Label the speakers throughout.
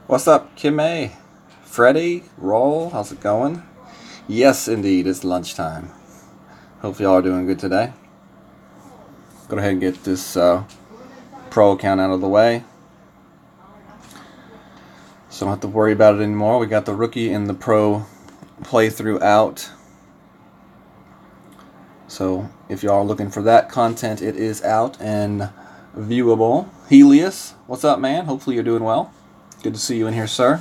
Speaker 1: What's up, Kimay? Freddie? Roll? How's it going? Yes, indeed, it's lunchtime. Hope y'all are doing good today. Go ahead and get this pro account out of the way, so I don't have to worry about it anymore. We got the rookie and the pro playthrough out. So if y'all are looking for that content, it is out and viewable. Helios, what's up, man? Hopefully you're doing well. Good to see you in here, sir.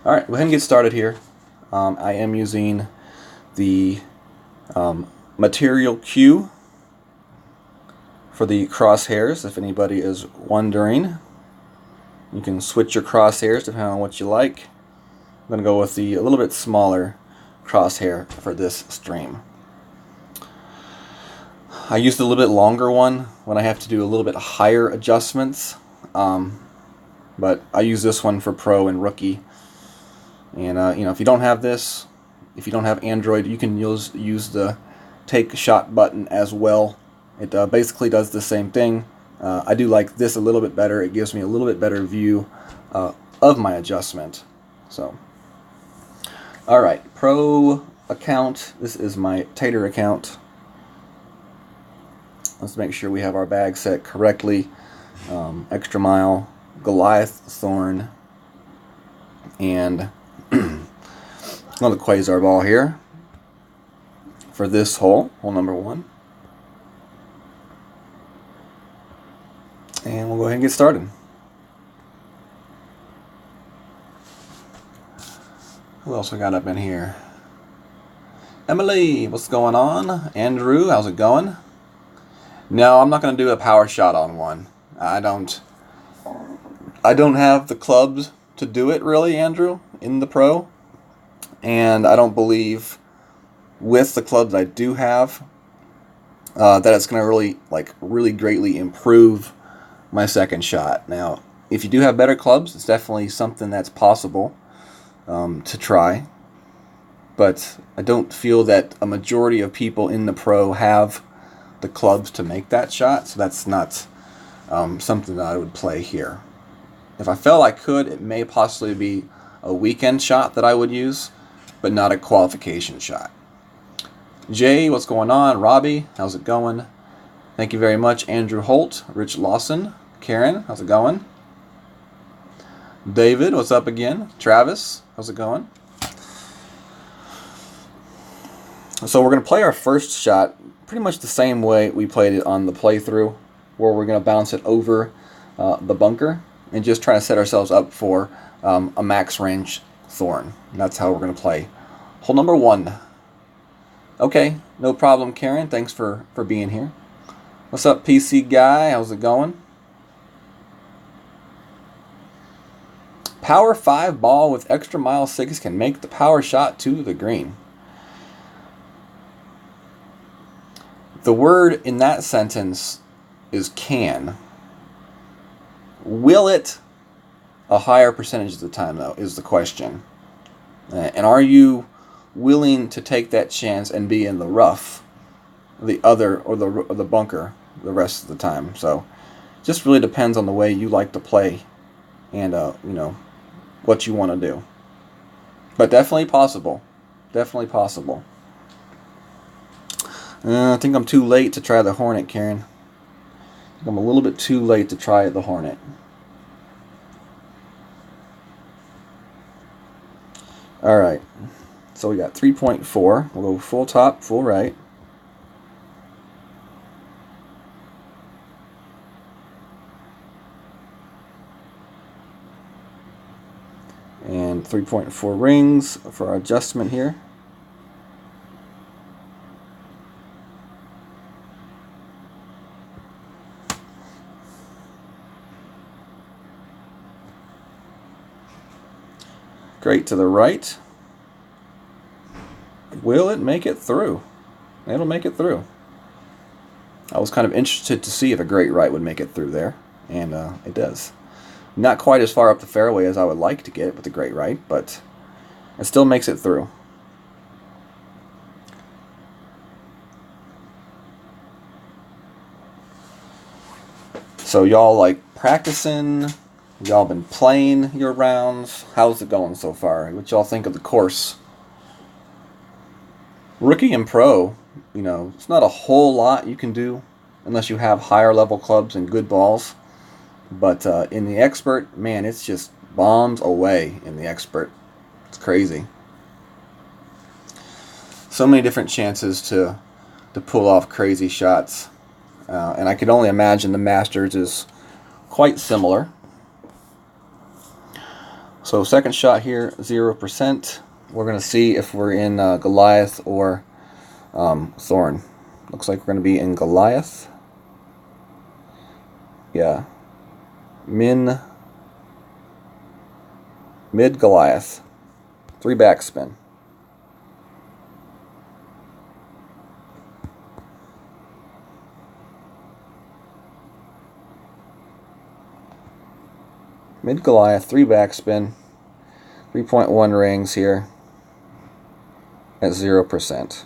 Speaker 1: All right, go ahead and get started here. I am using the material cue for the crosshairs. If anybody is wondering, you can switch your crosshairs depending on what you like. I'm going to go with the a little bit smaller crosshair for this stream. I used a little bit longer one when I have to do a little bit higher adjustments, but I use this one for pro and rookie. And if you don't have this, if you don't have Android, you can use the take shot button as well. It basically does the same thing. I do like this a little bit better. It gives me a little bit better view of my adjustment. So, all right, pro account. This is my Tater account. Let's make sure we have our bag set correctly. Extra Mile, Goliath, Thorn, and another Quasar ball here for this hole number 1. And we'll go ahead and get started. Who else we got up in here? Emily, what's going on? Andrew, how's it going? No, I'm not going to do a power shot on one. I don't have the clubs to do it, really, Andrew, in the pro. And I don't believe with the clubs I do have that it's going to really greatly improve my second shot. Now, if you do have better clubs, it's definitely something that's possible to try. But I don't feel that a majority of people in the pro have the clubs to make that shot, so that's not something that I would play here. If I felt I could, it may possibly be a weekend shot that I would use, but not a qualification shot. Jay, what's going on? Robbie, how's it going? Thank you very much. Andrew Holt, Rich Lawson, Karen, how's it going? David, what's up again? Travis, how's it going? So we're going to play our first shot pretty much the same way we played it on the playthrough, where we're going to bounce it over the bunker and just try to set ourselves up for a max range Thorn. And that's how we're going to play hole number 1. Okay, no problem, Karen. Thanks for being here. What's up, PC guy? How's it going? Power 5 ball with extra mile 6 can make the power shot to the green. The word in that sentence is can. Will it a higher percentage of the time, though, is the question. And are you willing to take that chance and be in the rough, the bunker the rest of the time? So just really depends on the way you like to play and what you want to do. But definitely possible. Definitely possible. I think I'm too late to try the Hornet, Karen. I think I'm a little bit too late to try the Hornet. Alright, so we got 3.4. We'll go full top, full right. And 3.4 rings for our adjustment here. Great to the right. Will it make it through? It'll make it through. I was kind of interested to see if a great right would make it through there, and it does. Not quite as far up the fairway as I would like to get with the great right, but it still makes it through. So y'all like practicing Y'all been playing your rounds? How's it going so far? What y'all think of the course? Rookie and pro, it's not a whole lot you can do unless you have higher level clubs and good balls. But in the expert, man, it's just bombs away in the expert. It's crazy. So many different chances to pull off crazy shots. And I could only imagine the Masters is quite similar. So second shot here, 0%. We're going to see if we're in Goliath or Thorn. Looks like we're going to be in Goliath. Yeah. Mid Goliath. 3 backspin. Mid Goliath, 3 backspin. 3.1 rings here at 0%.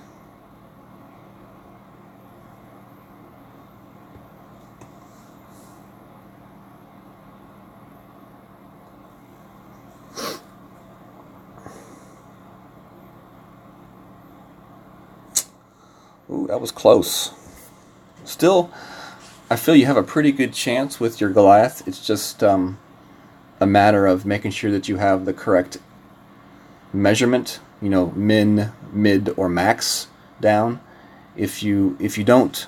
Speaker 1: Ooh, that was close. Still, I feel you have a pretty good chance with your Goliath. It's just a matter of making sure that you have the correct measurement, min, mid, or max down. If you don't,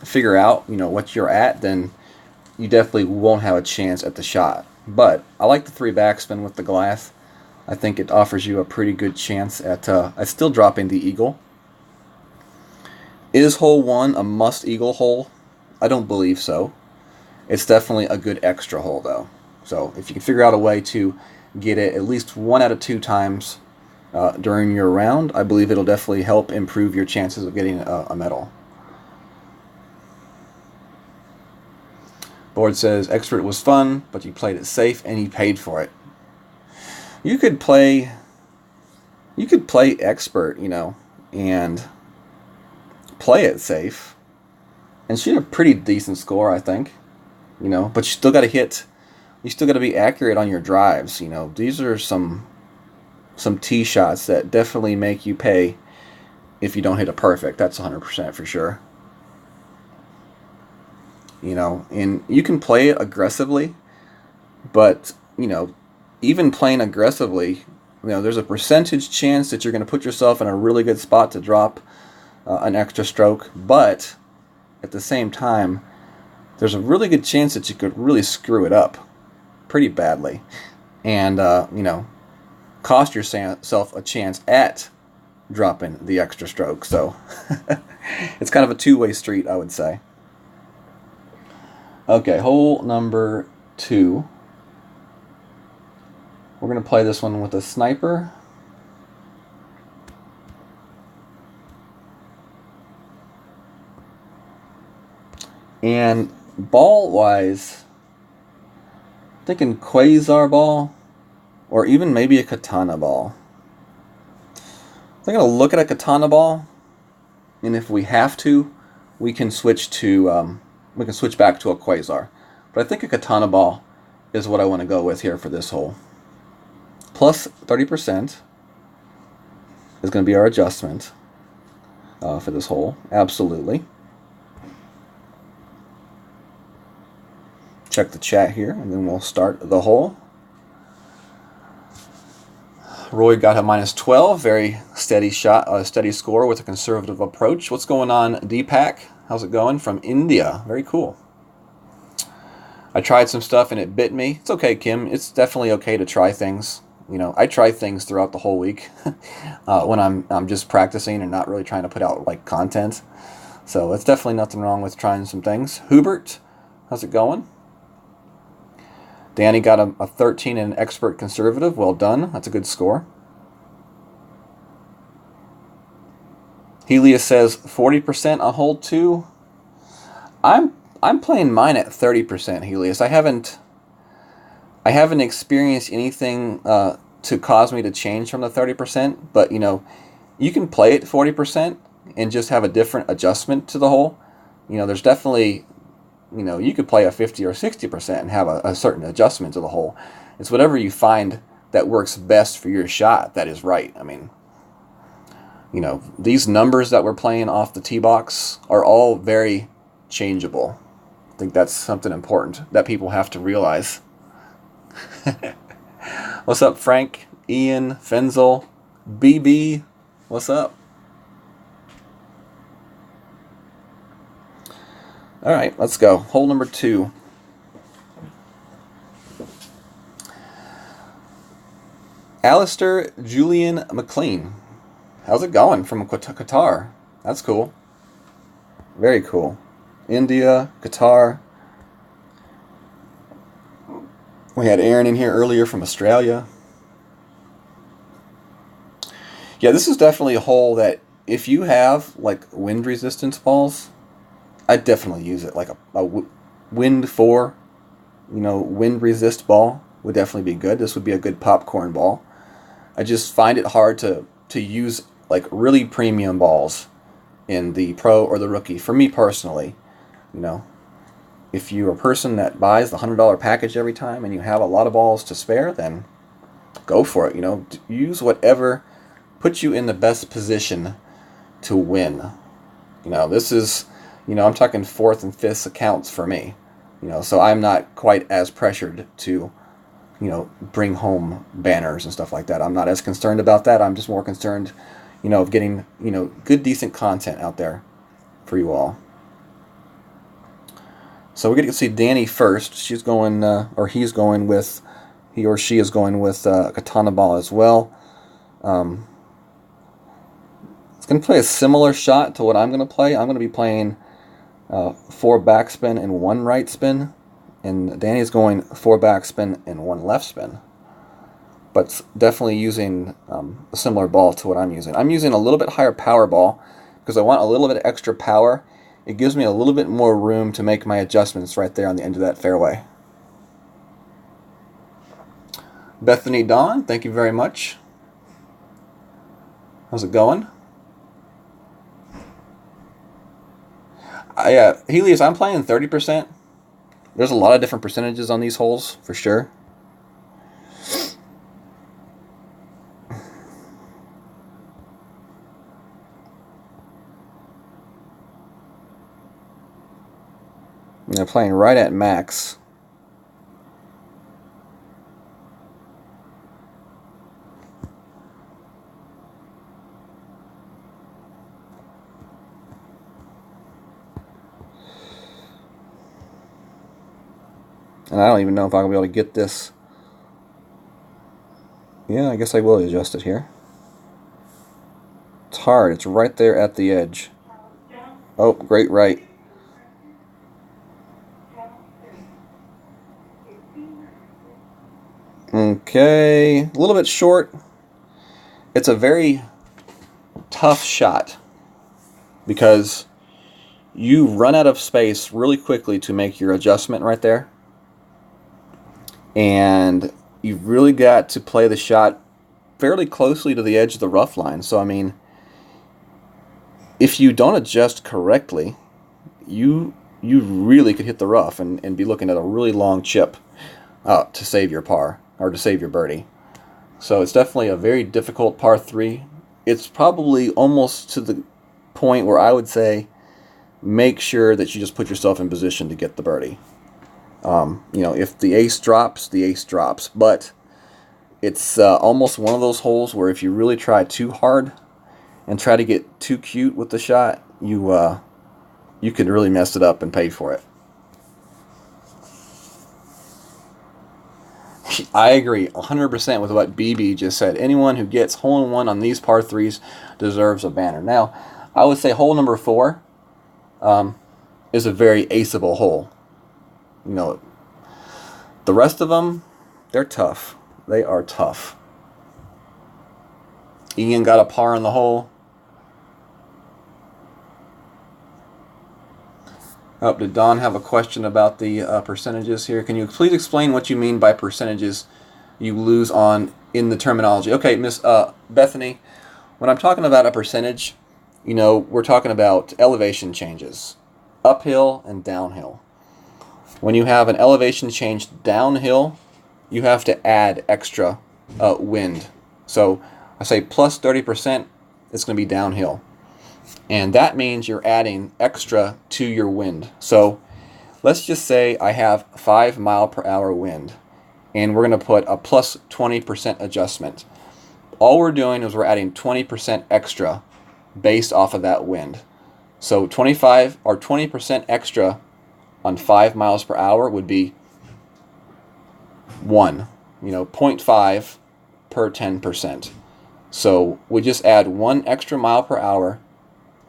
Speaker 1: figure out, what you're at, then you definitely won't have a chance at the shot. But I like the 3 backspin with the Goliath. I think it offers you a pretty good chance at still dropping the eagle. Is hole 1 a must eagle hole? I don't believe so. It's definitely a good extra hole though. So if you can figure out a way to get it at least 1 out of 2 times during your round, I believe it'll definitely help improve your chances of getting a medal. Board says expert was fun, but you played it safe and you paid for it. You could play expert, and play it safe and shoot a pretty decent score, I think. But you still got to hit. You still got to be accurate on your drives. These are some tee shots that definitely make you pay if you don't hit a perfect. That's 100% for sure. And you can play it aggressively, but even playing aggressively, there's a percentage chance that you're going to put yourself in a really good spot to drop an extra stroke, but at the same time, there's a really good chance that you could really screw it up pretty badly and, cost yourself a chance at dropping the extra stroke. So it's kind of a two-way street, I would say. Okay, hole number 2. We're going to play this one with a sniper. And ball-wise, thinking quasar ball or even maybe a katana ball. I'm going to look at a katana ball, and if we have to, we can switch back to a quasar. But I think a katana ball is what I want to go with here for this hole. Plus 30% is going to be our adjustment for this hole. Absolutely. Check the chat here, and then we'll start the hole. Roy got a minus 12. Very steady shot, steady score with a conservative approach. What's going on, Deepak? How's it going? From India. Very cool. I tried some stuff and it bit me. It's okay, Kim. It's definitely okay to try things. I try things throughout the whole week when I'm just practicing and not really trying to put out content. So it's definitely nothing wrong with trying some things. Hubert, how's it going? Danny got a 13 in expert conservative. Well done. That's a good score. Helios says 40% on hole 2. I'm playing mine at 30%, Helios. I haven't experienced anything to cause me to change from the 30%, but you can play it 40% and just have a different adjustment to the hole. There's definitely You know, you could play a 50 or 60% and have a certain adjustment to the hole. It's whatever you find that works best for your shot that is right. I mean, you know, these numbers that we're playing off the tee box are all very changeable. I think that's something important that people have to realize. What's up, Frank, Ian, Fenzel, BB? What's up? All right, let's go. Hole number 2. Alistair Julian McLean. How's it going from Qatar? That's cool. Very cool. India, Qatar. We had Aaron in here earlier from Australia. Yeah, this is definitely a hole that if you have like wind resistance balls, I'd definitely use it. Like a wind 4, you know, wind resist ball would definitely be good. This would be a good popcorn ball. I just find it hard to use like really premium balls in the pro or the rookie. For me personally, you know, if you're a person that buys the $100 package every time and you have a lot of balls to spare, then go for it. You know, use whatever puts you in the best position to win. You know, this is, you know, I'm talking 4th and 5th accounts for me. You know, so I'm not quite as pressured to, you know, bring home banners and stuff like that. I'm not as concerned about that. I'm just more concerned, you know, of getting, you know, good, decent content out there for you all. So we're going to see Danny first. She's going, or he's going with, he or she is going with a katana ball as well. It's going to play a similar shot to what I'm going to play. I'm going to be playing 4 backspin and 1 right spin. And Danny's going 4 backspin and 1 left spin. But definitely using a similar ball to what I'm using. I'm using a little bit higher power ball because I want a little bit of extra power. It gives me a little bit more room to make my adjustments right there on the end of that fairway. Bethany Dawn, thank you very much. How's it going? Helios, I'm playing 30%. There's a lot of different percentages on these holes, for sure. And they're playing right at max. And I don't even know if I'll be able to get this. Yeah, I guess I will adjust it here. It's hard. It's right there at the edge. Oh, great right. Okay, a little bit short. It's a very tough shot because you run out of space really quickly to make your adjustment right there. And you've really got to play the shot fairly closely to the edge of the rough line. So, I mean, if you don't adjust correctly, you really could hit the rough and be looking at a really long chip to save your par or to save your birdie. So it's definitely a very difficult par 3. It's probably almost to the point where I would say make sure that you just put yourself in position to get the birdie. You know, if the ace drops, the ace drops. But it's almost one of those holes where if you really try too hard and try to get too cute with the shot, you could really mess it up and pay for it. I agree 100% with what BB just said. Anyone who gets hole-in-one on these par 3s deserves a banner. Now, I would say hole number 4 is a very aceable hole. You know, the rest of them, they're tough. They are tough. Ian got a par in the hole. Oh, did Don have a question about the percentages here? Can you please explain what you mean by percentages you lose on in the terminology? Okay, Miss Bethany, when I'm talking about a percentage, you know, we're talking about elevation changes, uphill and downhill. when you have an elevation change downhill, you have to add extra wind. So I say plus 30%, it's going to be downhill. And that means you're adding extra to your wind. So let's just say I have 5 mile per hour wind, and we're going to put a plus 20% adjustment. All we're doing is we're adding 20% extra based off of that wind. So 25 or 20% extra on 5 miles per hour would be 1, 0.5 per 10%. So we just add 1 extra mile per hour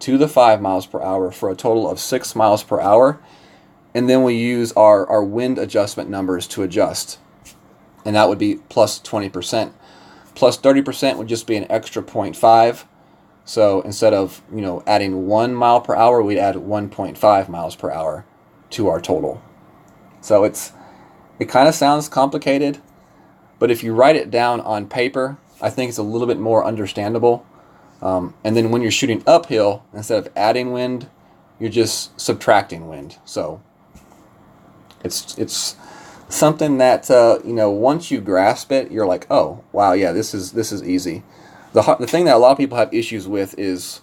Speaker 1: to the 5 miles per hour for a total of 6 miles per hour. And then we use our wind adjustment numbers to adjust. And that would be plus 20%. Plus 30% would just be an extra 0.5. So instead of, adding 1 mile per hour, we'd add 1.5 miles per hour to our total. So it kind of sounds complicated, but if you write it down on paper, I think it's a little bit more understandable. And then when you're shooting uphill, instead of adding wind, you're just subtracting wind. So it's something that once you grasp it, you're like, oh wow, yeah, this is easy. The thing that a lot of people have issues with is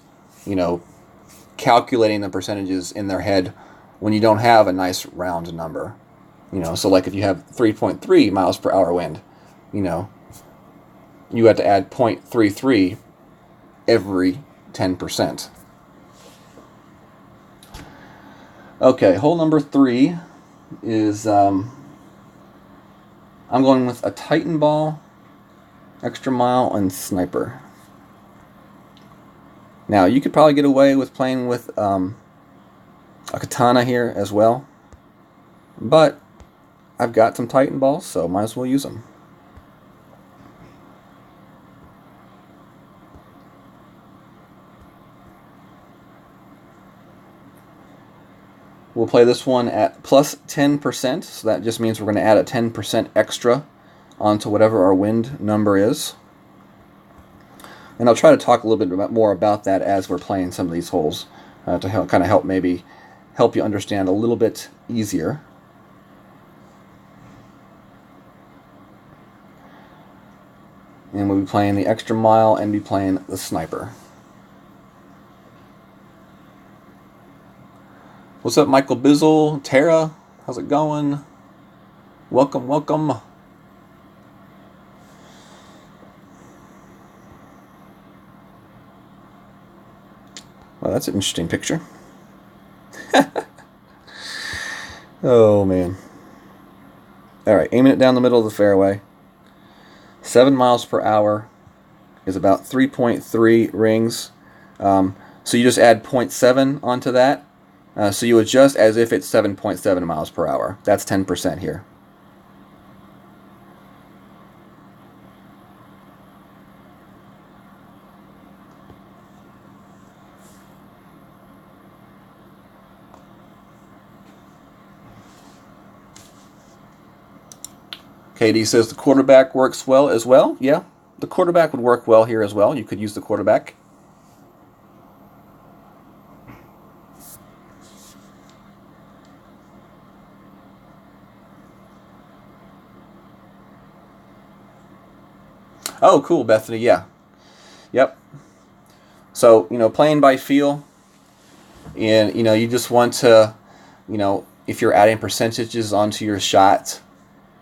Speaker 1: calculating the percentages in their head when you don't have a nice round number. So like if you have 3.3 miles per hour wind, you have to add 0.33 every 10%. Okay, hole number 3 is I'm going with a Titan ball, extra mile, and sniper. Now you could probably get away with playing with a katana here as well, but I've got some Titan balls, so might as well use them. We'll play this one at plus 10%, so that just means we're going to add a 10% extra onto whatever our wind number is. And I'll try to talk a little bit more about that as we're playing some of these holes to help you understand a little bit easier. And we'll be playing the extra mile and be playing the sniper. What's up, Michael Bizzle? Tara, how's it going? Welcome, welcome. Well, that's an interesting picture. Oh, man. All right, aiming it down the middle of the fairway. 7 miles per hour is about 3.3 rings. So you just add 0.7 onto that. So you adjust as if it's 7.7 miles per hour. That's 10% here. KD says the quarterback works well as well. Yeah, the quarterback would work well here as well. You could use the quarterback. Oh, cool, Bethany. Yeah. Yep. So, playing by feel, and, you just want to, if you're adding percentages onto your shot,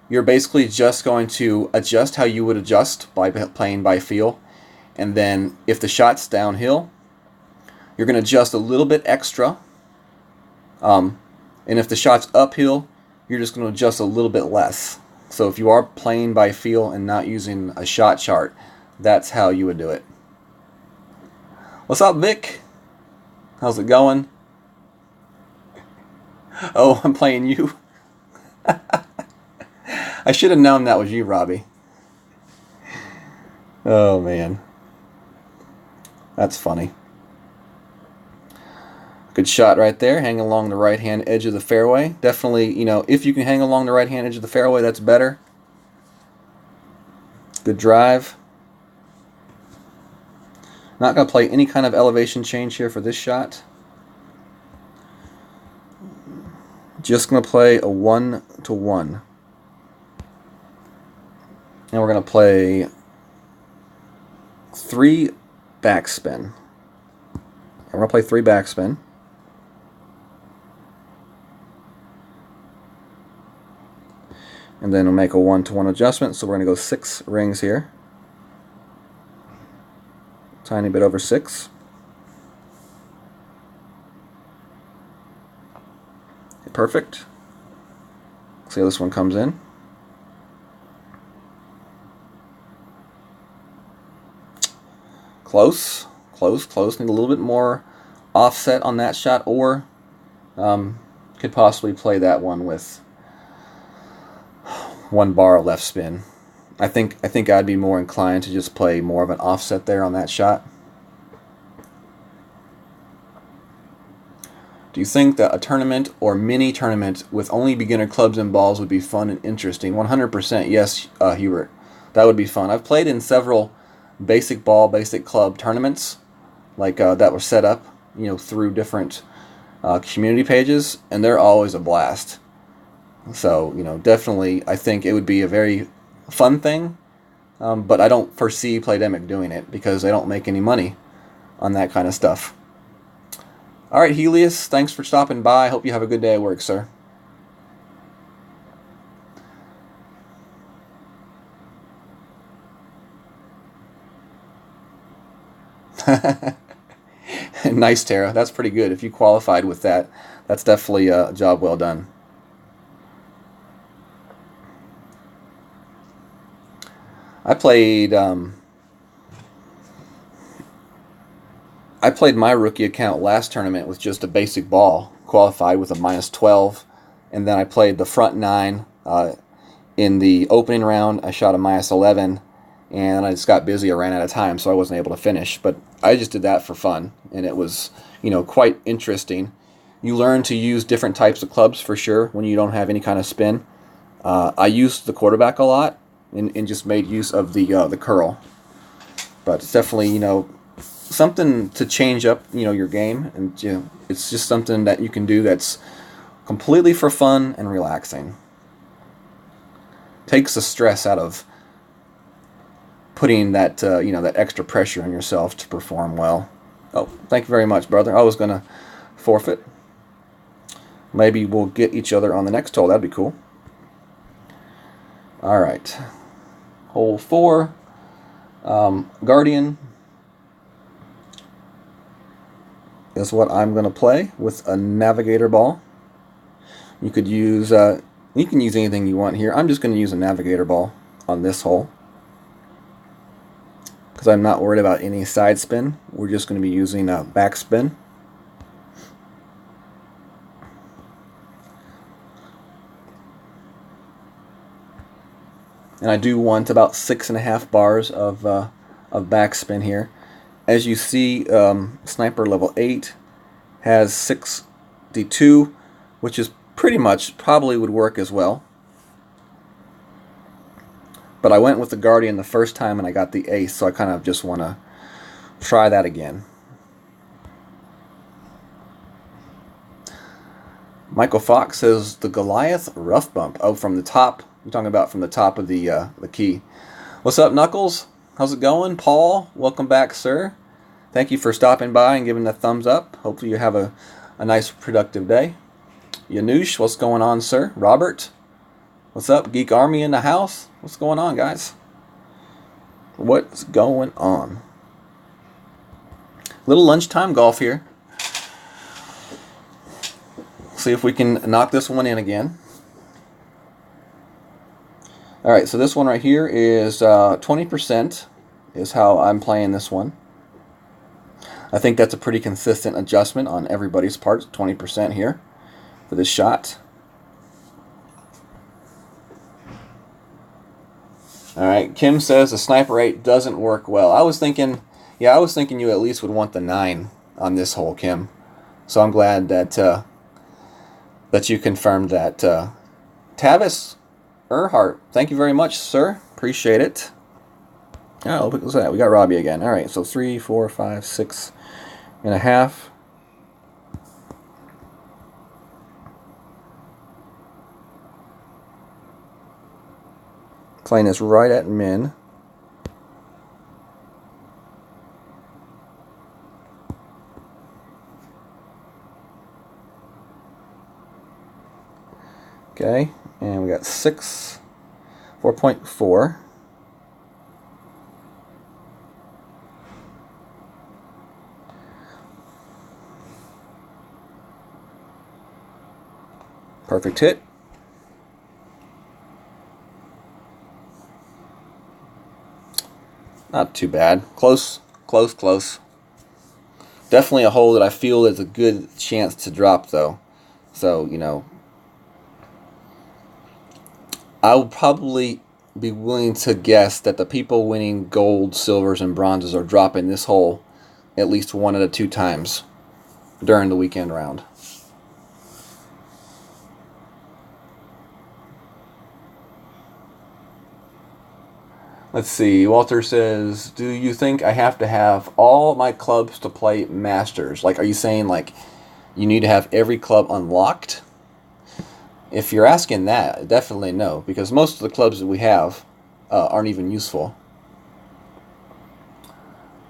Speaker 1: you're basically just going to adjust how you would adjust by playing by feel. And then if the shot's downhill, you're going to adjust a little bit extra. And if the shot's uphill, you're just going to adjust a little bit less. So if you are playing by feel and not using a shot chart, that's how you would do it. What's up, Vic? How's it going? Oh, I'm playing you. I should have known that was you, Robbie. Oh, man. That's funny. Good shot right there, hang along the right-hand edge of the fairway. Definitely, if you can hang along the right-hand edge of the fairway, that's better. Good drive. Not going to play any kind of elevation change here for this shot. just going to play a 1-to-1. And we're going to play 3 backspin. And we're going to play 3 backspin. And then we'll make a 1-to-1 adjustment. So we're going to go 6 rings here. Tiny bit over 6. Perfect. See how this one comes in. Close, close, close. Need a little bit more offset on that shot, or could possibly play that one with 1 bar left spin. I think I'd be more inclined to just play more of an offset there on that shot. Do you think that a tournament or mini tournament with only beginner clubs and balls would be fun and interesting? 100% yes, Hubert. That would be fun. I've played in several basic ball, basic club tournaments like that were set up, through different community pages, and they're always a blast. So, definitely I think it would be a very fun thing, but I don't foresee Playdemic doing it because they don't make any money on that kind of stuff. All right, Helios, thanks for stopping by. I hope you have a good day at work, sir. Nice, Tara. That's pretty good. If you qualified with that, that's definitely a job well done. I played my rookie account last tournament with just a basic ball, qualified with a -12, and then I played the front 9 in the opening round. I shot a -11, and I just got busy. I ran out of time, so I wasn't able to finish. But I just did that for fun, and it was, quite interesting. You learn to use different types of clubs for sure when you don't have any kind of spin. I used the quarterback a lot and just made use of the curl. But it's definitely, something to change up, your game, and it's just something that you can do that's completely for fun and relaxing. Takes the stress out of putting that that extra pressure on yourself to perform well. Oh, thank you very much, brother. I was gonna forfeit. Maybe we'll get each other on the next hole. That'd be cool. All right, hole 4, Guardian is what I'm going to play with a navigator ball. You could use you can use anything you want here. I'm just going to use a navigator ball on this hole because I'm not worried about any side spin. We're just going to be using a back spin. And I do want about 6.5 bars of backspin here. As you see, Sniper level 8 has 62, which is pretty much probably would work as well. But I went with the Guardian the first time and I got the ace, so I kind of just want to try that again. Michael Fox says the Goliath rough bump. Oh, from the top. You're talking about from the top of the key. What's up, Knuckles? How's it going? Paul, welcome back, sir. Thank you for stopping by and giving a thumbs up. Hopefully you have a nice, productive day. Yanush, what's going on, sir? Robert, what's up? Geek Army in the house. What's going on, guys? What's going on? Little lunchtime golf here. See if we can knock this one in again. All right, so this one right here is 20% is how I'm playing this one. I think that's a pretty consistent adjustment on everybody's part, 20% here for this shot. All right, Kim says the Sniper 8 doesn't work well. I was thinking you at least would want the 9 on this hole, Kim. So I'm glad that that you confirmed that. Tavis Earhart, thank you very much, sir. Appreciate it. Oh, look at that. We got Robbie again. All right, so 3, 4, 5, 6.5. Playing this right at min. Okay, and we got 6, 4.4. Perfect hit. Not too bad. Close, close, close. Definitely a hole that I feel is a good chance to drop, though. So, you know, I would probably be willing to guess that the people winning gold, silvers, and bronzes are dropping this hole at least 1 out of 2 times during the weekend round. Let's see. Walter says, do you think I have to have all my clubs to play Masters? Like, are you saying, like, you need to have every club unlocked? If you're asking that, definitely no, because most of the clubs that we have aren't even useful.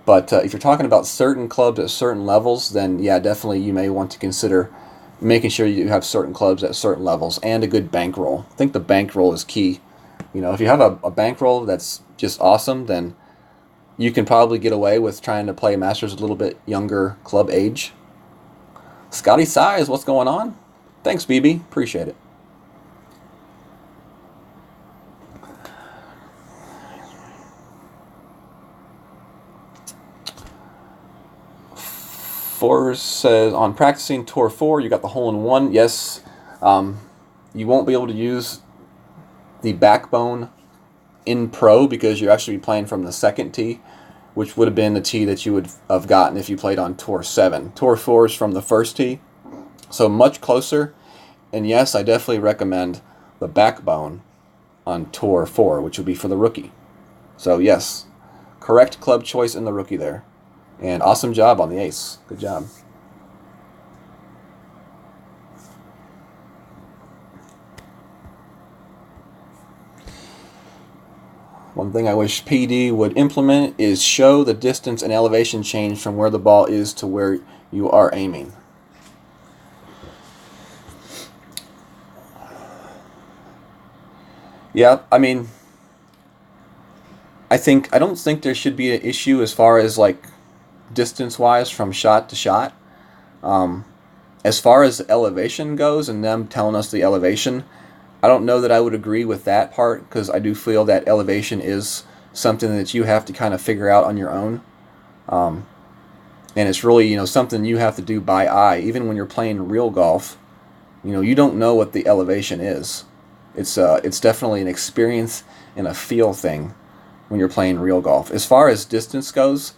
Speaker 1: But if you're talking about certain clubs at certain levels, then yeah, definitely you may want to consider making sure you have certain clubs at certain levels and a good bankroll. I think the bankroll is key. You know, if you have a bankroll that's just awesome, then you can probably get away with trying to play Masters a little bit younger club age. Scotty Size, what's going on? Thanks, BB. Appreciate it. Forrest says, on practicing Tour 4, you got the hole-in-one. Yes, you won't be able to use the backbone in Pro because you're actually playing from the second tee, which would have been the tee that you would have gotten if you played on Tour 7. Tour 4 is from the first tee, so much closer. And yes, I definitely recommend the backbone on Tour 4, which would be for the rookie. So yes, correct club choice in the rookie there. And awesome job on the ace. Good job. One thing I wish PD would implement is show the distance and elevation change from where the ball is to where you are aiming. Yeah, I mean, I don't think there should be an issue as far as like distance-wise from shot to shot. As far as elevation goes and them telling us the elevation, I don't know that I would agree with that part because I do feel that elevation is something that you have to kind of figure out on your own. And it's really, you know, something you have to do by eye. Even when you're playing real golf, you know, you don't know what the elevation is. It's definitely an experience and a feel thing when you're playing real golf. As far as distance goes,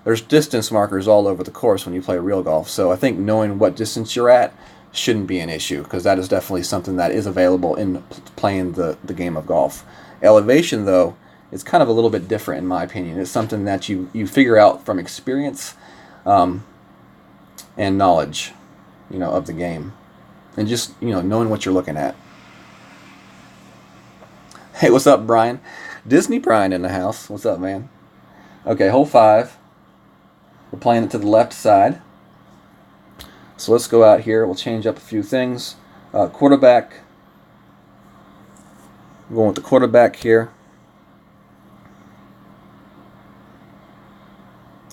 Speaker 1: there's distance markers all over the course when you play real golf. So I think knowing what distance you're at shouldn't be an issue because that is definitely something that is available in playing the game of golf. Elevation, though, is kind of a little bit different in my opinion. It's something that you figure out from experience and knowledge, you know, of the game. And just, you know, knowing what you're looking at. Hey, what's up, Brian? Disney Brian in the house. What's up, man? Okay, hole 5. We're playing it to the left side. So let's go out here. We'll change up a few things. Quarterback. I'm going with the quarterback here.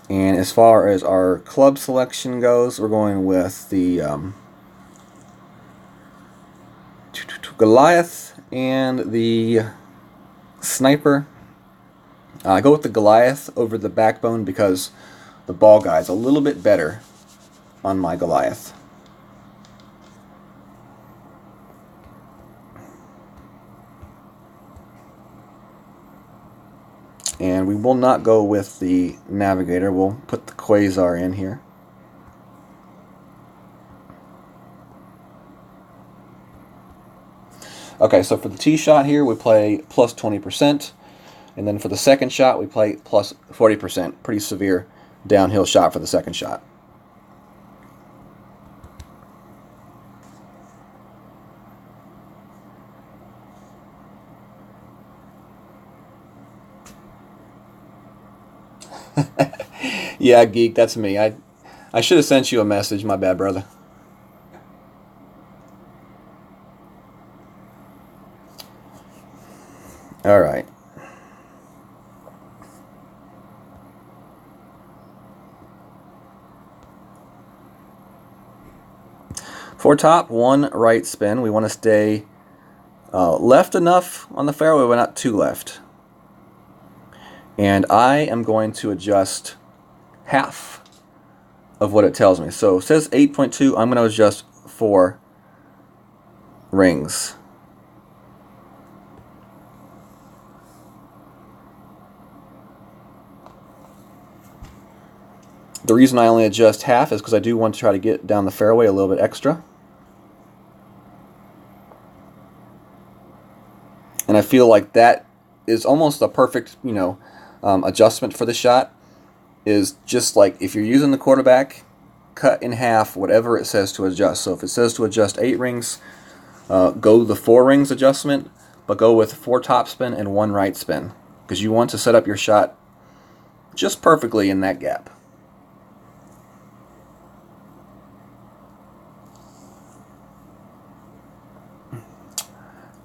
Speaker 1: And as far as our club selection goes, we're going with the Goliath and the Sniper. I go with the Goliath over the backbone because the ball guy's a little bit better on my Goliath. And we will not go with the Navigator. We'll put the Quasar in here. Okay, so for the tee shot here, we play plus 20%. And then for the second shot, we play plus 40%. Pretty severe downhill shot for the second shot. Yeah, geek, that's me. I should have sent you a message. My bad, brother. All right. For top, one right spin. We want to stay left enough on the fairway, but not too left. And I am going to adjust half of what it tells me. So it says 8.2. I'm going to adjust 4 rings. The reason I only adjust half is because I do want to try to get down the fairway a little bit extra. And I feel like that is almost a perfect, adjustment for the shot. Is just like if you're using the quarterback, cut in half whatever it says to adjust. So if it says to adjust 8 rings, go the 4 rings adjustment, but go with 4 top spin and 1 right spin, because you want to set up your shot just perfectly in that gap.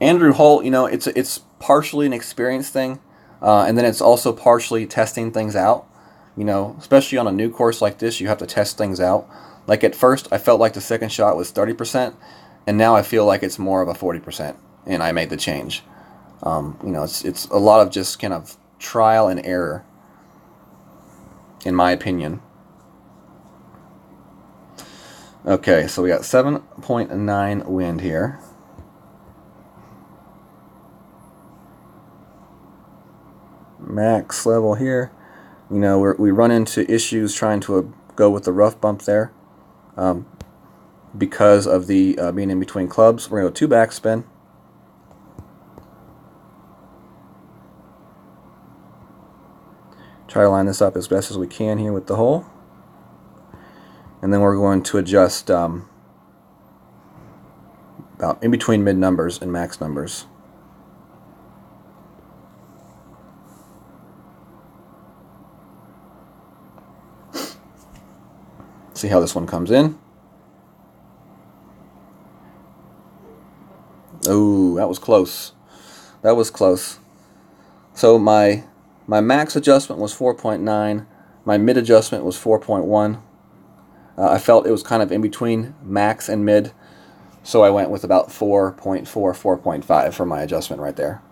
Speaker 1: Andrew Holt, it's partially an experience thing, and then it's also partially testing things out. Especially on a new course like this, you have to test things out. Like at first, I felt like the second shot was 30%, and now I feel like it's more of a 40%, and I made the change. It's a lot of just kind of trial and error, in my opinion. Okay, so we got 7.9 wind here. Max level here. We run into issues trying to go with the rough bump there because of the being in between clubs. We're going to go 2 backspin. Try to line this up as best as we can here with the hole. And then we're going to adjust about in between mid numbers and max numbers. See how this one comes in. Oh, that was close. That was close. So my max adjustment was 4.9. My mid adjustment was 4.1. I felt it was kind of in between max and mid, so I went with about 4.4, 4.5 for my adjustment right there.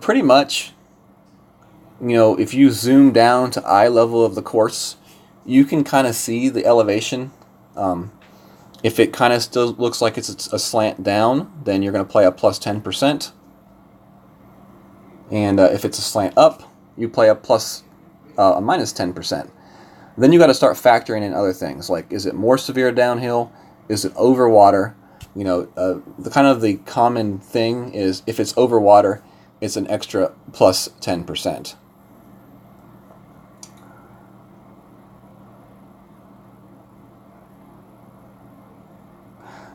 Speaker 1: Pretty much, if you zoom down to eye level of the course, you can kind of see the elevation. If it kind of still looks like it's a slant down, then you're going to play a plus 10%. And if it's a slant up, you play a minus 10%. Then you got to start factoring in other things, like is it more severe downhill? Is it over water? The common thing is if it's over water, it's an extra plus 10%.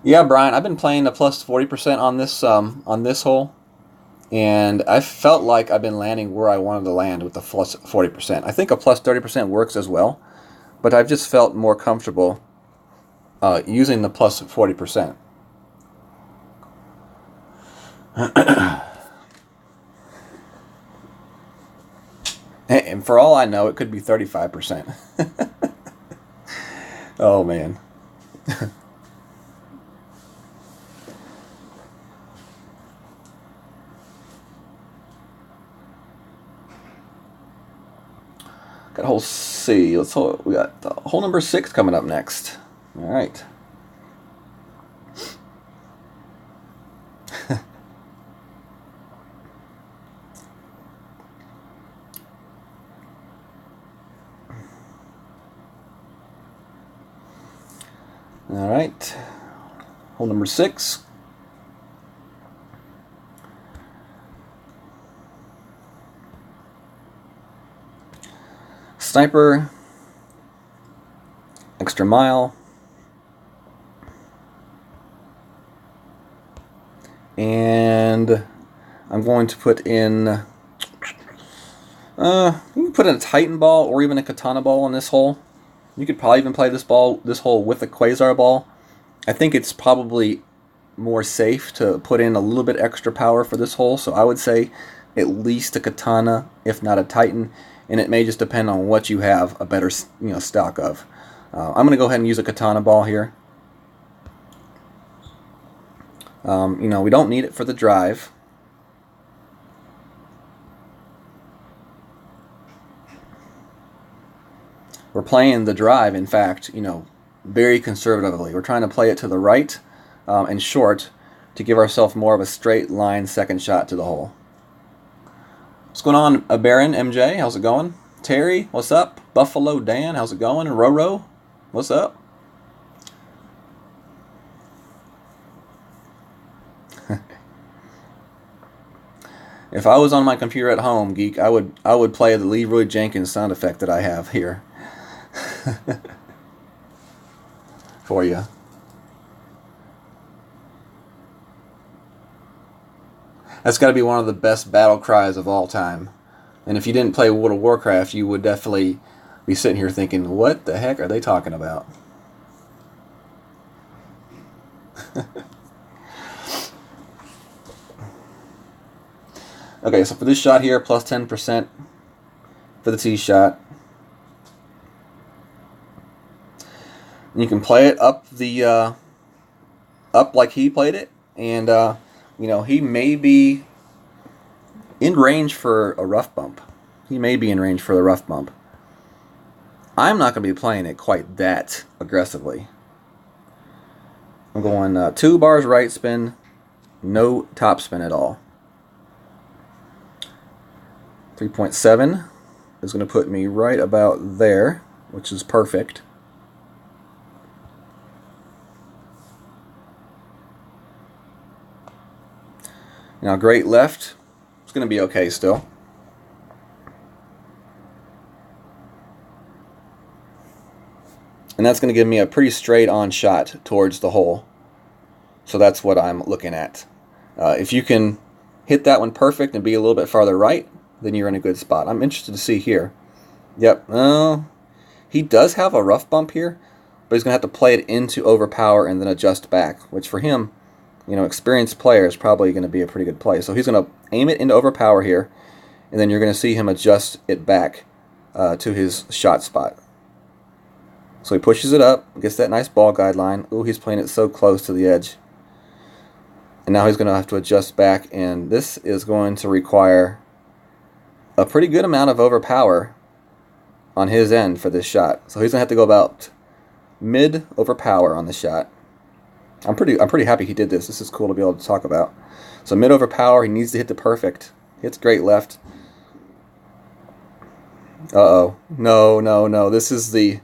Speaker 1: Yeah, Brian, I've been playing a plus 40% on this hole, and I felt like I've been landing where I wanted to land with the plus 40%. I think a plus 30% works as well, but I've just felt more comfortable using the plus 40%. And for all I know, it could be 35%. Oh, man. Got hole C. We got hole number 6 coming up next. All right. All right. Hole number 6. Sniper, extra mile, and I'm going to put in... you can put in a Titan ball or even a Katana ball in this hole. You could probably even play this hole with a Quasar ball. I think it's probably more safe to put in a little bit extra power for this hole, so I would say at least a Katana, if not a Titan, and it may just depend on what you have a better stock of. I'm going to go ahead and use a Katana ball here. We don't need it for the drive. We're playing the drive, in fact, very conservatively. We're trying to play it to the right and short to give ourselves more of a straight line second shot to the hole. What's going on, Baron, MJ? How's it going? Terry, what's up? Buffalo Dan, how's it going? Roro, what's up? If I was on my computer at home, Geek, I would play the Leroy Jenkins sound effect that I have here for you. That's got to be one of the best battle cries of all time. And if you didn't play World of Warcraft, you would definitely be sitting here thinking, what the heck are they talking about? Okay, so for this shot here, plus 10% for the tee shot. And you can play it up like he played it, and he may be in range for a rough bump. He may be in range for the rough bump. I'm not going to be playing it quite that aggressively. I'm going 2 bars right spin, no top spin at all. 3.7 is going to put me right about there, which is perfect. Now, great left, it's going to be okay still. And that's going to give me a pretty straight on shot towards the hole. So that's what I'm looking at. If you can hit that one perfect and be a little bit farther right, then you're in a good spot. I'm interested to see here. Yep, he does have a rough bump here, but he's going to have to play it into overpower and then adjust back, which for him, experienced player is probably going to be a pretty good play. So he's going to aim it into overpower here, and then you're going to see him adjust it back to his shot spot. So he pushes it up, gets that nice ball guideline. Ooh, he's playing it so close to the edge. And now he's going to have to adjust back, and this is going to require a pretty good amount of overpower on his end for this shot. So he's going to have to go about mid overpower on the shot. I'm pretty happy he did this. This is cool to be able to talk about. So mid overpower, he needs to hit the perfect. Hits great left. Uh-oh. No. This is the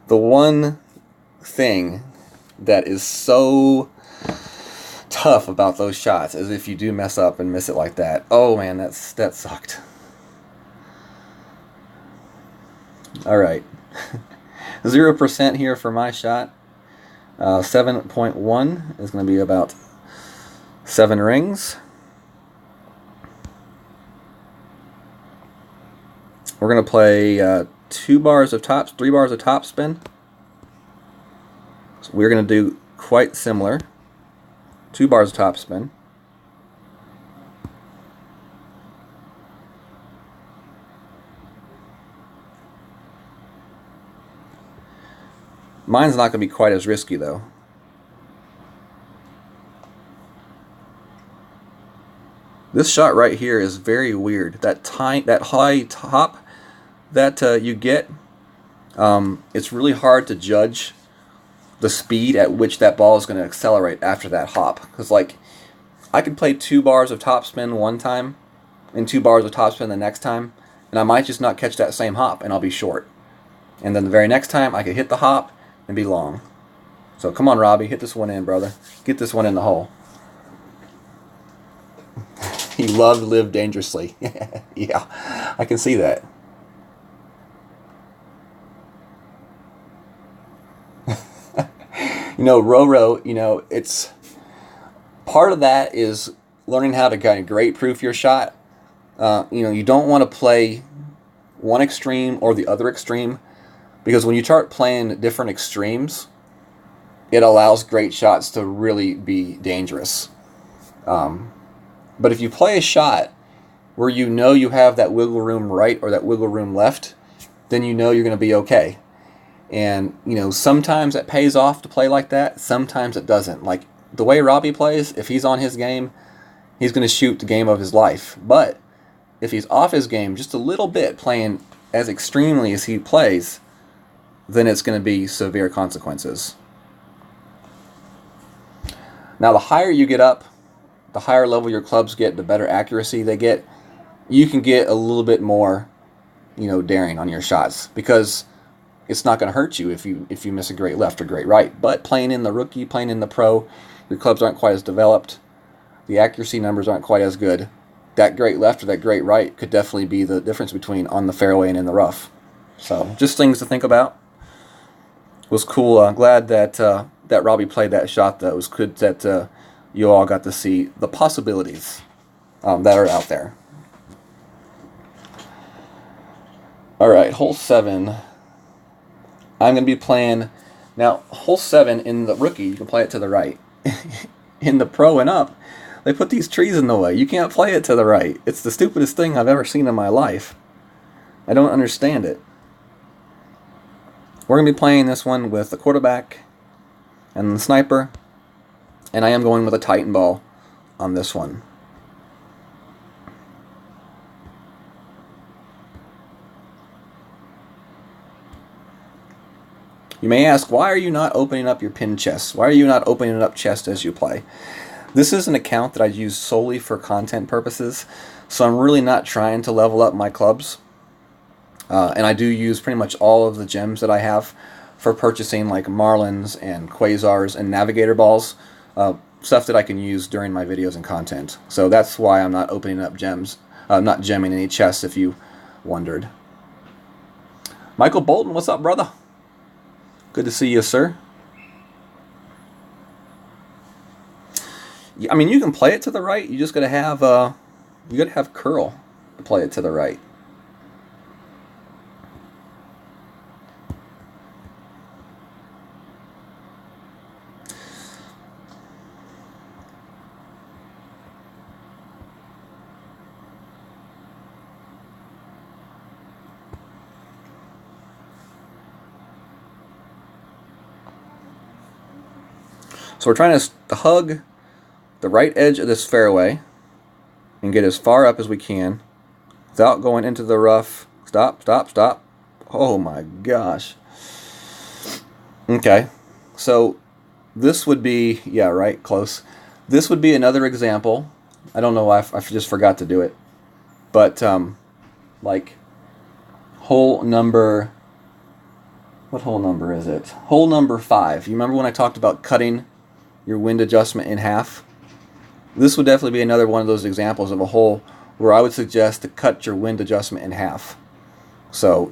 Speaker 1: one thing that is so tough about those shots, is if you do mess up and miss it like that. Oh man, that sucked. All right. 0% here for my shot. 7.1 is going to be about 7 rings. We're going to play 3 bars of top spin. So we're going to do quite similar. 2 bars of top spin. Mine's not going to be quite as risky though. This shot right here is very weird. That high top that you get, it's really hard to judge the speed at which that ball is going to accelerate after that hop. Because like, I could play 2 bars of top spin one time and 2 bars of top spin the next time, and I might just not catch that same hop and I'll be short. And then the very next time I could hit the hop and be long. So come on, Robbie, hit this one in, brother. Get this one in the hole. He loved to live dangerously. Yeah, I can see that. Roro, it's part of that is learning how to kind of grade proof your shot. You don't want to play one extreme or the other extreme, because when you start playing different extremes, it allows great shots to really be dangerous. But if you play a shot where you have that wiggle room right or that wiggle room left, then you're going to be okay. And, sometimes it pays off to play like that. Sometimes it doesn't. Like the way Robbie plays, if he's on his game, he's going to shoot the game of his life. But if he's off his game just a little bit, playing as extremely as he plays, then it's going to be severe consequences. Now, the higher you get up, the higher level your clubs get, the better accuracy they get. You can get a little bit more, daring on your shots, because it's not going to hurt you if you miss a great left or great right. But playing in the rookie, playing in the pro, your clubs aren't quite as developed. The accuracy numbers aren't quite as good. That great left or that great right could definitely be the difference between on the fairway and in the rough. So just things to think about. It was cool. I'm glad that Robbie played that shot. That was good that you all got to see the possibilities that are out there. All right, hole 7. I'm going to be playing now. Hole 7 in the rookie, you can play it to the right. In the pro and up, they put these trees in the way. You can't play it to the right. It's the stupidest thing I've ever seen in my life. I don't understand it. We're going to be playing this one with the quarterback and the sniper, and I am going with a Titan ball on this one. You may ask, why are you not opening up your pin chest? Why are you not opening up chest as you play? This is an account that I use solely for content purposes, so I'm really not trying to level up my clubs. And I do use pretty much all of the gems that I have for purchasing, like Marlins and Quasars and Navigator balls, stuff that I can use during my videos and content. So that's why I'm not opening up gems, not gemming any chests, if you wondered. Michael Bolton, what's up, brother? Good to see you, sir. I mean, you can play it to the right. You just gotta have curl to play it to the right. So we're trying to hug the right edge of this fairway and get as far up as we can without going into the rough. Stop, stop, stop. Oh my gosh. Okay, so this would be, yeah, right, close. This would be another example. I don't know why I just forgot to do it. But, like, hole number, what hole number is it? Hole number 5. You remember when I talked about cutting your wind adjustment in half? This would definitely be another one of those examples of a hole where I would suggest to cut your wind adjustment in half. So,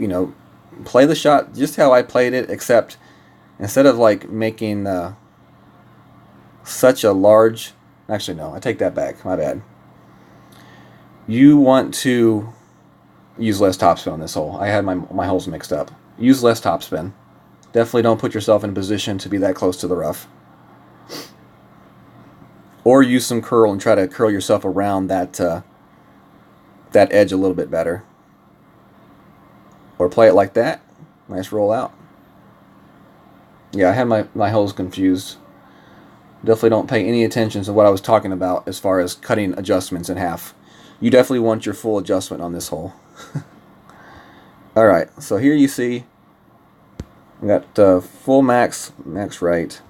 Speaker 1: play the shot just how I played it, except instead of like making such a large, actually no, I take that back, my bad. You want to use less topspin on this hole. I had my holes mixed up. Use less topspin. Definitely don't put yourself in a position to be that close to the rough. Or use some curl and try to curl yourself around that edge a little bit better. Or play it like that. Nice roll out. Yeah, I had my holes confused. Definitely don't pay any attention to what I was talking about as far as cutting adjustments in half. You definitely want your full adjustment on this hole. Alright, so here you see we got full max right.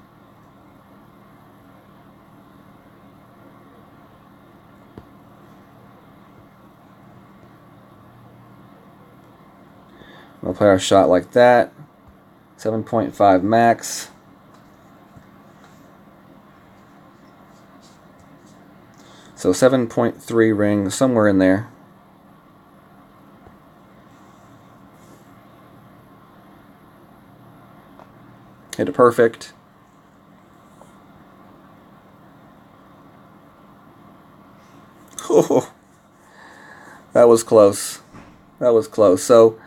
Speaker 1: We'll play our shot like that. 7.5 max. So 7.3 ring, somewhere in there. Hit it perfect. Oh, that was close. That was close. So,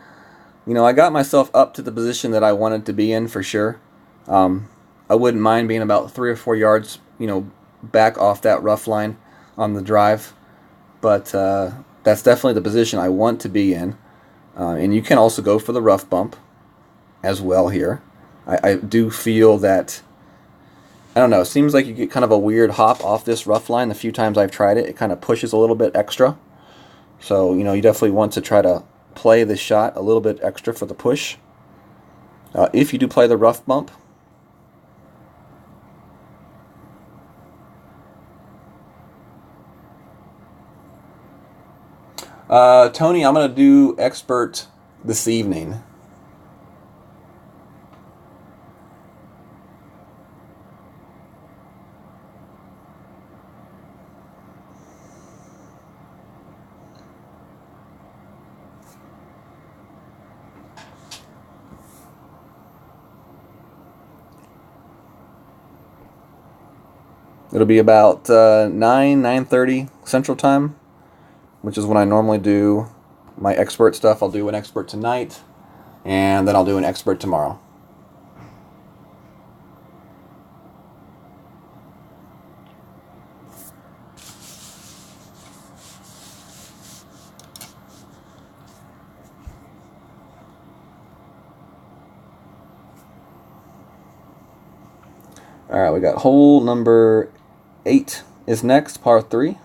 Speaker 1: you know, I got myself up to the position that I wanted to be in for sure. I wouldn't mind being about 3 or 4 yards, you know, back off that rough line on the drive. But that's definitely the position I want to be in. And you can also go for the rough bump as well here. I do feel that, I don't know, it seems like you get kind of a weird hop off this rough line. The few times I've tried it, it kind of pushes a little bit extra. So, you know, you definitely want to try to play the shot a little bit extra for the push. If you do play the rough bump, Tony, I'm going to do expert this evening. It'll be about 9:30 Central Time, which is when I normally do my expert stuff. I'll do an expert tonight, and then I'll do an expert tomorrow. All right, we got hole number 8 is next, par 3.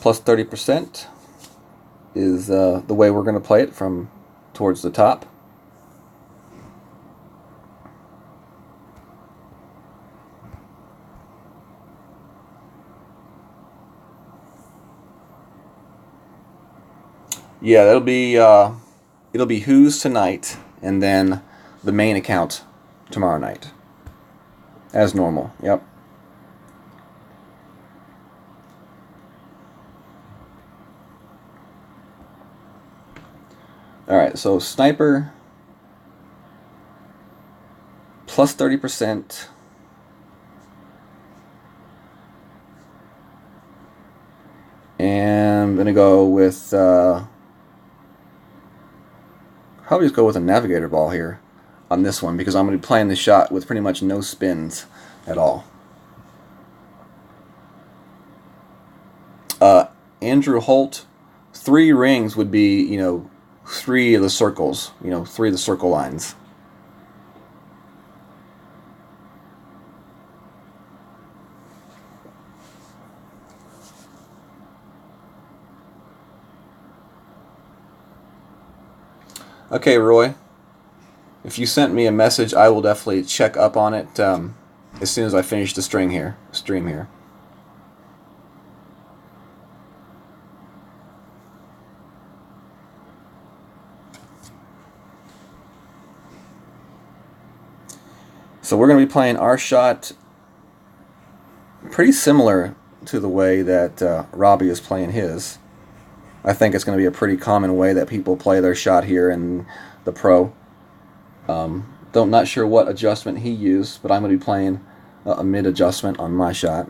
Speaker 1: Plus 30% is the way we're going to play it from towards the top. Yeah, it'll be who's tonight, and then the main account tomorrow night, as normal. Yep. All right, so sniper plus 30%. And I'm gonna go with probably just go with a navigator ball here on this one, because I'm going to be playing the shot with pretty much no spins at all. Andrew Holt, 3 rings would be, you know, 3 of the circles, you know, 3 of the circle lines. Okay, Roy, if you sent me a message, I will definitely check up on it as soon as I finish the stream here. So we're going to be playing our shot pretty similar to the way that Robbie is playing his. I think it's going to be a pretty common way that people play their shot here in the pro. Not sure what adjustment he used, but I'm going to be playing a mid adjustment on my shot.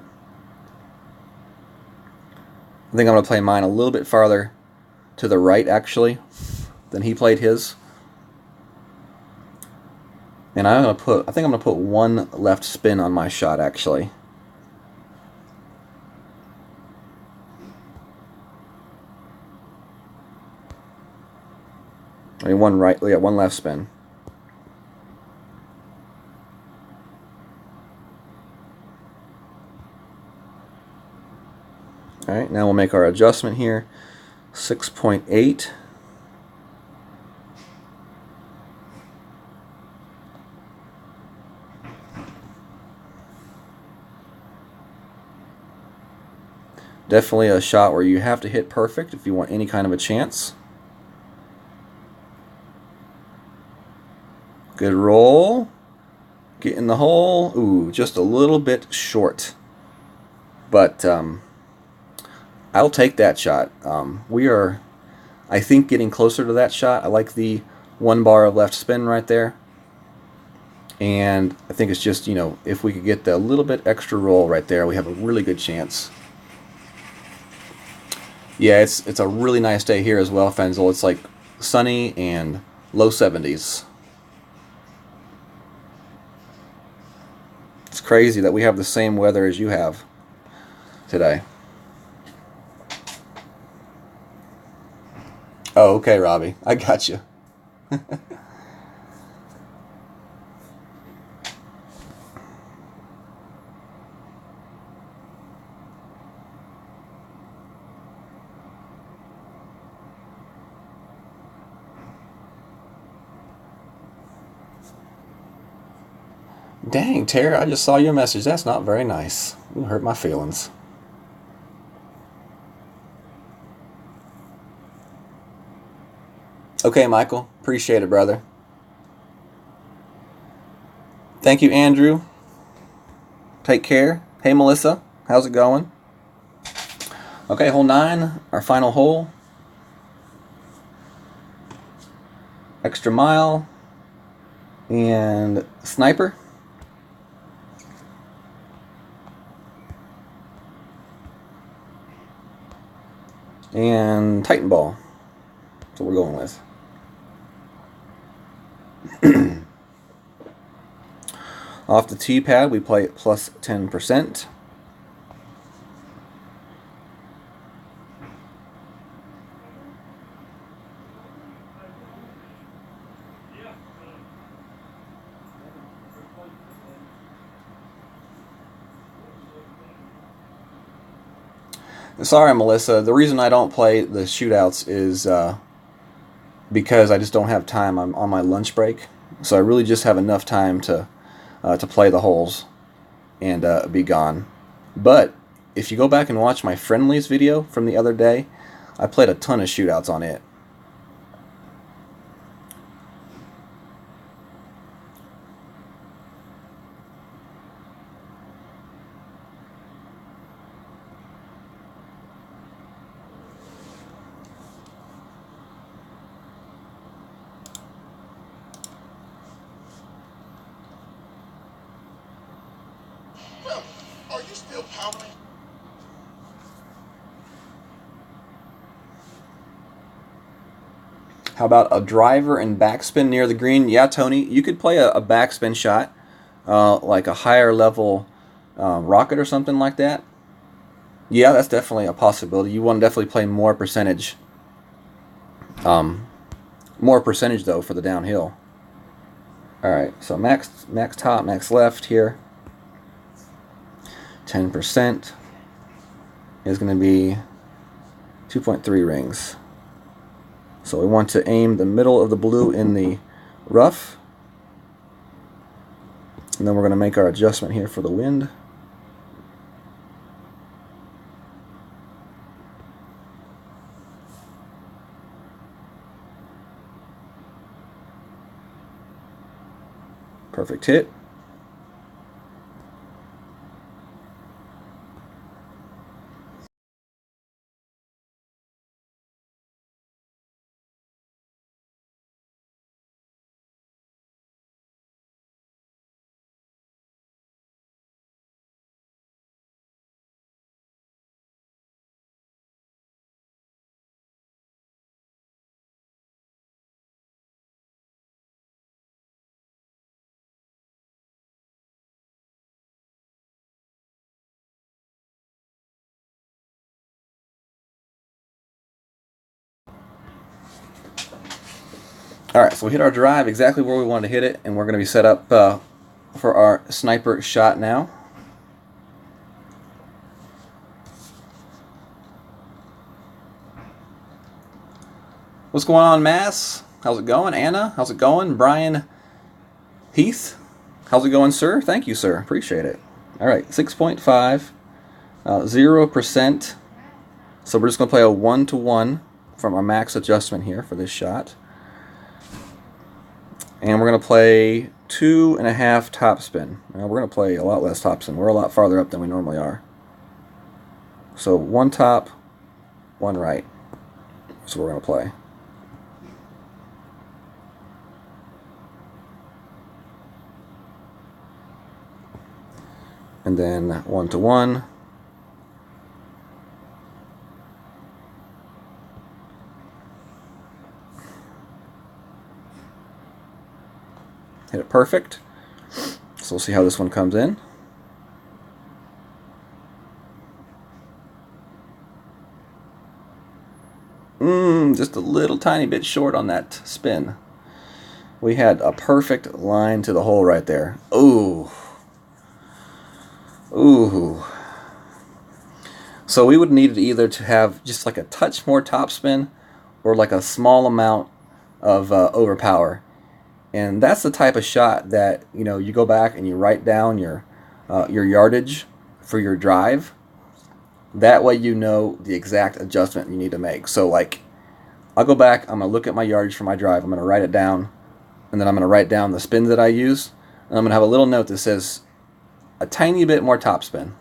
Speaker 1: I think I'm going to play mine a little bit farther to the right, actually, than he played his. And I think I'm going to put 1 left spin on my shot, actually. I mean, 1 left spin. All right, now we'll make our adjustment here. 6.8. Definitely a shot where you have to hit perfect if you want any kind of a chance. Good roll. Get in the hole. Ooh, just a little bit short. But I'll take that shot. We are, I think, getting closer to that shot. I like the 1 bar of left spin right there. And I think it's just, you know, if we could get the little bit extra roll right there, we have a really good chance. Yeah, it's a really nice day here as well, Fenzel. It's like sunny and low 70s. It's crazy that we have the same weather as you have today. Oh, okay, Robbie. I got you. Dang, Tara, I just saw your message. That's not very nice. You hurt my feelings. Okay, Michael. Appreciate it, brother. Thank you, Andrew. Take care. Hey, Melissa. How's it going? Okay, hole 9, our final hole. Extra mile. And sniper. And Titan ball. That's what we're going with. Off the tee pad, we play at plus 10%. Sorry, Melissa. The reason I don't play the shootouts is because I just don't have time. I'm on my lunch break, so I really just have enough time to play the holes and be gone. But if you go back and watch my friendlies video from the other day, I played a ton of shootouts on it.
Speaker 2: Are you still pounding?
Speaker 1: How about a driver and backspin near the green? Yeah, Tony, you could play a backspin shot, like a higher level rocket or something like that. Yeah, that's definitely a possibility. You want to definitely play more percentage. More percentage though for the downhill. All right, so max top, max left here. 10% is going to be 2.3 rings. So we want to aim the middle of the blue in the rough. And then we're going to make our adjustment here for the wind. Perfect hit. All right, so we hit our drive exactly where we wanted to hit it, and we're going to be set up for our sniper shot now. What's going on, Mass? How's it going? Anna, how's it going? Brian Heath, how's it going, sir? Thank you, sir. Appreciate it. All right, 6.5, 0%. So we're just going to play a 1-to-1 from our max adjustment here for this shot. And we're going to play 2.5 topspin. Now we're going to play a lot less topspin. We're a lot farther up than we normally are. So 1 top, 1 right. So we're going to play. And then 1 to 1. Hit it perfect. So we'll see how this one comes in. Just a little tiny bit short on that spin. We had a perfect line to the hole right there. Ooh. Ooh. So we would need it either to have just like a touch more topspin or like a small amount of overpower. And that's the type of shot that, you know, you go back and you write down your yardage for your drive. That way you know the exact adjustment you need to make. So like, I'll go back, I'm going to look at my yardage for my drive, I'm going to write it down, and then I'm going to write down the spins that I use, and I'm going to have a little note that says a tiny bit more topspin.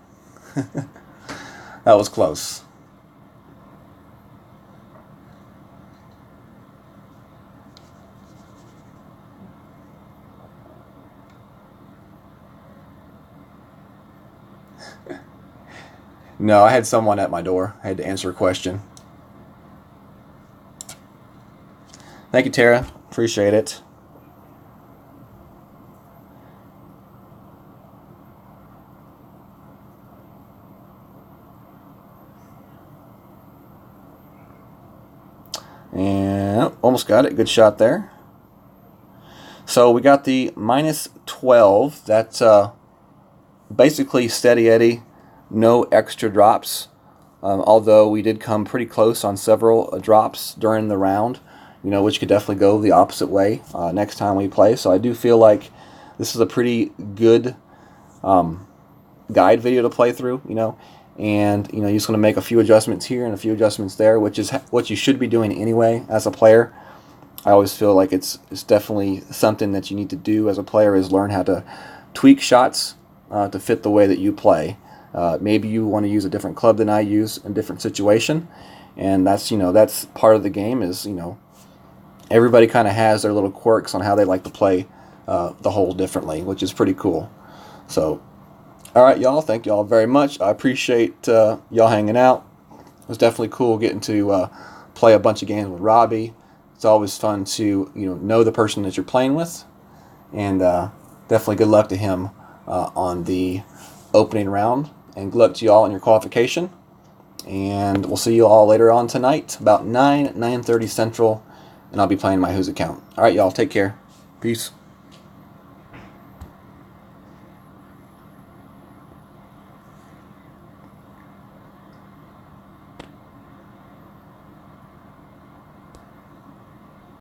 Speaker 1: That was close. No, I had someone at my door. I had to answer a question. Thank you, Tara. Appreciate it. And almost got it. Good shot there. So we got the -12. That's basically steady Eddie, no extra drops. Although we did come pretty close on several drops during the round, you know, which could definitely go the opposite way next time we play. So I do feel like this is a pretty good guide video to play through, you know. And, you know, you're just going to make a few adjustments here and a few adjustments there, which is what you should be doing anyway as a player. I always feel like it's definitely something that you need to do as a player, is learn how to tweak shots to fit the way that you play. Maybe you want to use a different club than I use in a different situation, and that's, you know, that's part of the game. Is, you know, everybody kind of has their little quirks on how they like to play the hole differently, which is pretty cool. So, all right, y'all, thank y'all very much. I appreciate y'all hanging out. It was definitely cool getting to play a bunch of games with Robbie. It's always fun to, you know the person that you're playing with, and definitely good luck to him on the opening round, and good luck to y'all in your qualification. And we'll see you all later on tonight, about 9:30 Central, and I'll be playing my Who's account. All right, y'all, take care. Peace.